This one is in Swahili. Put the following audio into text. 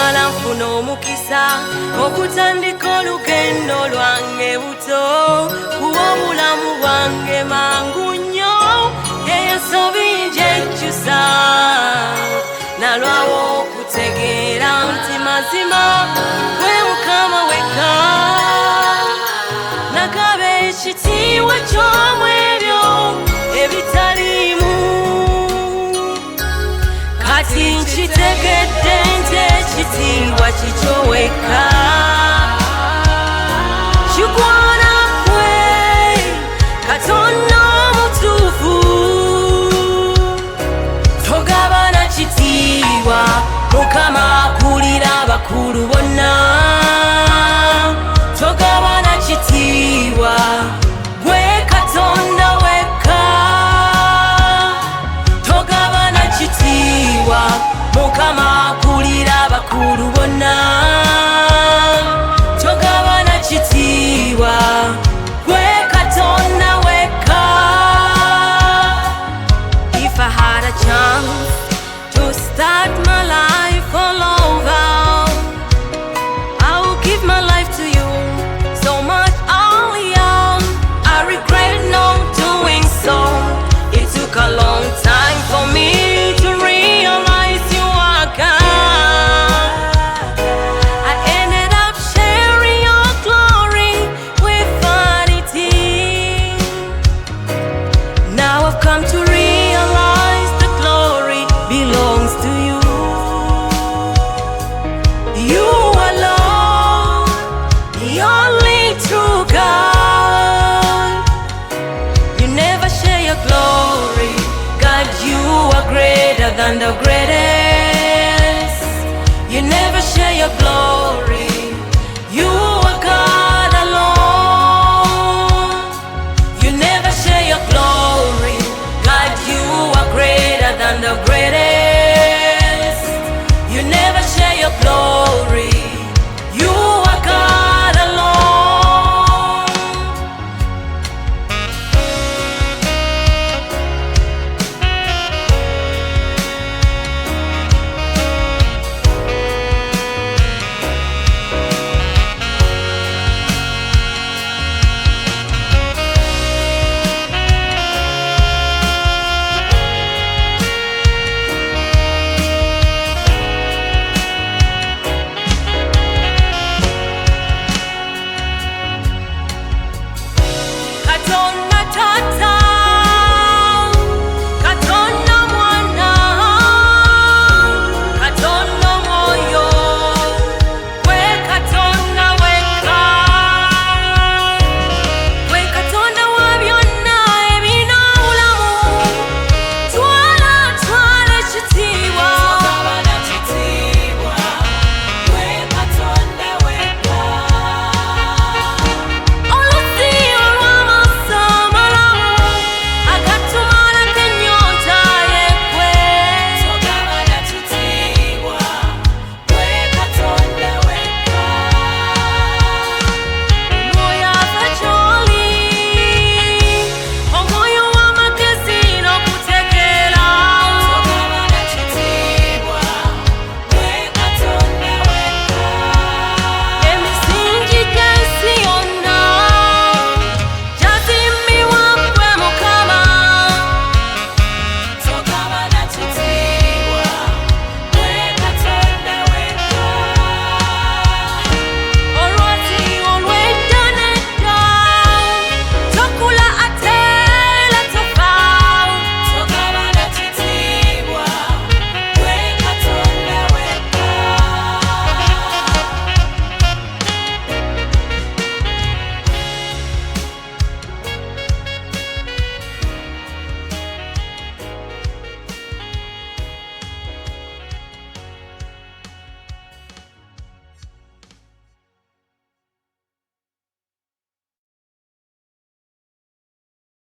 mala nfuna omukisa okutandika olugendo lwange buto kuwa obulamu bwange mangu nnyo eyensobi njejjusa nalwawo okutegeera nti mazima gwe Mukama wekka nagaba ekitiibwa ky'omwebyo ebitaliimu kati nkitegedde nti ekitiibwa kikyo wekka kigwana ggwe Katonda omutuufu togaba na kitiibwa Mukama akulira abakulu bonna togaba na kitiibwa gwe Katonda wekka togaba na kitiibwa Mukama akulira abakulu bonna togaba na kitiibwa gwe Katonda wekka. If I had a chance to start my life all over, I would give my life to you so much earlier. I regret not doing so. It took a long time for me to realize you are God. I ended up sharing your glory with vanity. Now I've come to realize the glory belongs to you. You alone, the only true God. You never share your glory. God, you are greater than the great.